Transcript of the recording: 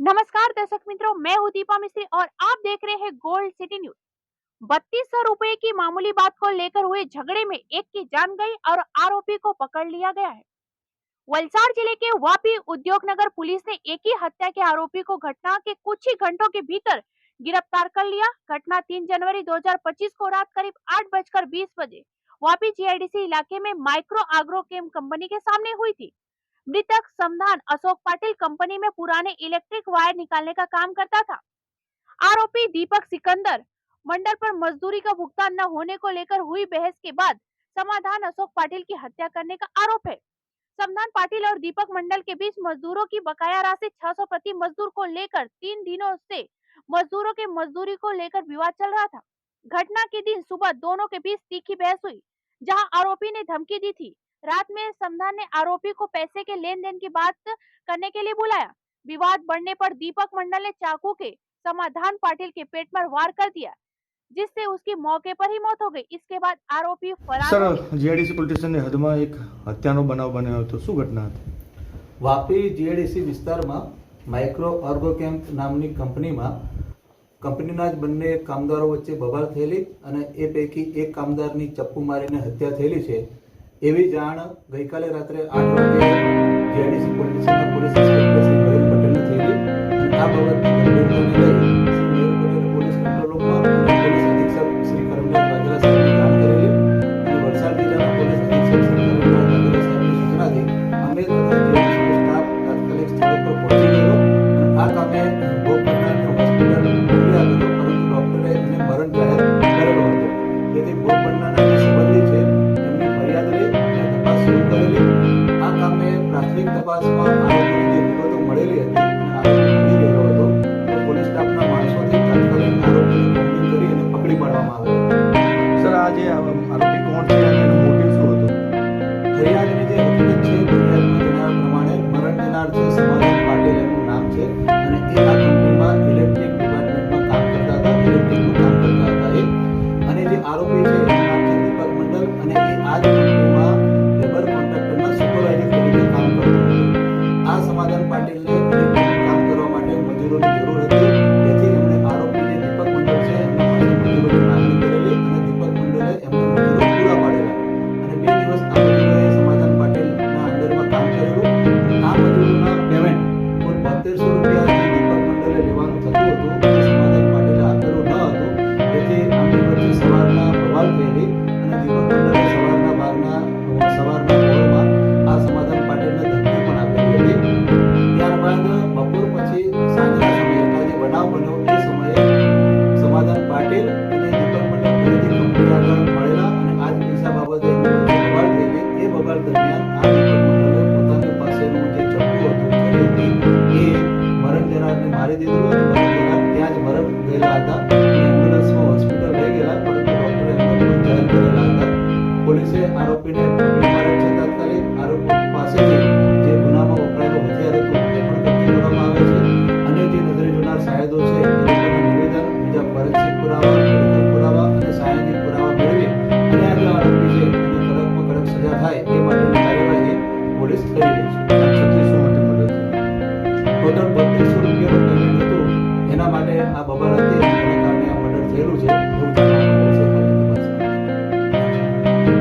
नमस्कार दर्शक मित्रों, मैं हूं दीपा मिस्त्री और आप देख रहे हैं गोल्ड सिटी न्यूज। 3200 रुपए की मामूली बात को लेकर हुए झगड़े में एक की जान गई और आरोपी को पकड़ लिया गया है। वलसाड जिले के वापी उद्योग नगर पुलिस ने एक ही हत्या के आरोपी को घटना के कुछ ही घंटों के भीतर गिरफ्तार कर लिया। घटना 3 जनवरी 2025 को रात करीब 8:20 बजे वापी जीआईडीसी इलाके में माइक्रो आग्रो केम कंपनी के सामने हुई थी। मृतक समधान अशोक पाटिल कंपनी में पुराने इलेक्ट्रिक वायर निकालने का काम करता था। आरोपी दीपक सिकंदर मंडल पर मजदूरी का भुगतान न होने को लेकर हुई बहस के बाद समाधान अशोक पाटिल की हत्या करने का आरोप है। समधान पाटिल और दीपक मंडल के बीच मजदूरों की बकाया राशि 600 प्रति मजदूर को लेकर 3 दिनों से मजदूरों के मजदूरी को लेकर विवाद चल रहा था। घटना के दिन सुबह दोनों के बीच तीखी बहस हुई, जहां आरोपी ने धमकी दी थी। रात में समधान ने आरोपी को पैसे के लेन देन की बात करने के लिए बुलाया। विवाद बढ़ने पर दीपक मंडल ने चाकू के समाधान पाटिल के पेट पर वार कर दिया, जिससे उसकी मौके पर ही मौत हो गई। इसके बाद आरोपी फरार सर, हो गया। જીઆઈડીસી પોલીસ સ્ટેશનની હદમાં એક હત્યાનો બનાવ બન્યો હતો, શું ઘટના હતી? વાપી જીઆઈડીસી વિસ્તારમાં માઇક્રો ઓર્ગોકેમ નામની કંપનીના જ બંને કામદારો વચ્ચે બબાલ થયેલી અને એ પૈકી એક કામદારની ચપ્પુ મારીને હત્યા થયેલી છે એવી જાણ ગઈકાલે રાત્રે 8 વાગે જીઆઈડીસી પોલીસ સ્ટેશનના પોલીસ ઇન્સ્પેક્ટર શ્રી મયુર પટેલને થયેલી અને આ બાબતની ગંભીરતાને લઈ શ્રી મયુર પટેલ પોલીસ કંટ્રોલ રૂમમાં અને પોલીસ અધિક્ષક શ્રી કરમલાલ વાઘેલા સાહેબને જાણ કરેલી અને વલસાડ જિલ્લાના પોલીસ અધિક્ષક શ્રી કરમલાલ વાઘેલા સાહેબની સૂચનાથી અમે તથા જીઆઈડીસીનો સ્ટાફ તાત્કાલિક સ્થળ પર પહોંચી ગયેલો અને આ કામે ભોગ બનનારને હોસ્પિટલ મોકલી આપ્યો, પરંતુ ડોક્ટરે એને મરણ જાહેર કરેલો હતો, જેથી ભોગ બનનારના જે સંબંધી છે એમની ફરિયાદ લઈ અને તપાસ શરૂ કરેલી। આ કામે પ્રાથમિક તપાસમાં આરોપીની જે વિગતો મળેલી હતી અને આરોપી મળી ગયેલો હતો, તો પોલીસ સ્ટાફના માણસોથી તાત્કાલિક આરોપીને કોમ્બિંગ કરી અને પકડી પાડવામાં આવ્યો। સર, આ જે આરોપી કોણ છે અને એનો મોટિવ શું હતો? ફરિયાદની જે હકીકત છે, ફરિયાદમાં જણાવ્યા પ્રમાણે મરણ જનાર છે સમાધાન પાટીલ એમનું નામ છે અને એ આ કંપનીમાં ઇલેક્ટ્રિક ડિપાર્ટમેન્ટમાં કામ કરતા હતા, ઇલેક્ટ્રિકનું કામ કરતા હતા અને જે આરોપી છે એનું નામ છે દીપક મંડલ અને એ આ જ કંપનીમાં લેબર કોન્ટ્રાક્ટરમાં સુપરવાઇઝર તરીકે કામ કરતો હતો। આ સમાધાન પાટીલને ઇલેક્ટ્રિકનું કામ કરવા માટે મજૂરોની જરૂર હતી, તેથી એમણે આરોપી જે દીપક મંડલ છે એમના પાસે મજૂરોની માંગણી કરેલી અને દીપક મંડલે એમને મજૂરો પૂરા પાડેલા અને 2 દિવસ આ મજૂરોએ સમાધાન પાટીલના અંડરમાં કામ કરેલું। આ મજૂરોના પેમેન્ટ કુલ 3200 રૂપિયા જે દીપક મંડલે લેવાનું થતું હતું તે સમાધાન પાટીલે આપેલું ન હતું, જેથી આમની વચ્ચે સવારના બવાલ થયેલી અને દીપક મંડલે સવારના કોળમાં આ સમાધાન પાટીલને ધમકી પણ આપેલી હતી। ત્યારબાદ બપોર પછી સાંજના સમયે એટલે જે બનાવ બન્યો એ સમયે સમાધાન પાટીલ અને દીપક મંડલ ફરીથી કંપની આગળ મળેલા અને આ જ પૈસા બાબતે એમની વચ્ચે બબાલ થયેલી। એ બબાલ દરમિયાન આ દીપક મંડલે પોતાની પાસેનું જે ચપ્પુ હતું, છરી હતી, એ મરણ જનારને મારી દીધું અને મરણ જનાર ત્યાં જ મરણ ગયેલા હતા અને એમ્બ્યુલન્સમાં હોસ્પિટલ લઈ ગયેલા, પરંતુ ડોક્ટરે એમને મૃત જાહેર કરેલા હતા। પોલીસે આરોપીને પકડી પાડેલ છે તાત્કાલિક। આરોપી પાસેથી જે ગુનામાં વપરાયેલું હથિયાર હતું એ પણ કબજે કરવામાં આવે છે અને જે નજરે જોનાર શાયદો છે એ લોકોના નિવેદન, બીજા ફોરેન્સિક પુરાવા, મેડિકલ પુરાવા અને સાયન્ટિફિક પુરાવા મેળવી અને આ જે આરોપી છે એને કડકમાં કડક સજા થાય એ માટેની કાર્યવાહી પોલીસ કરી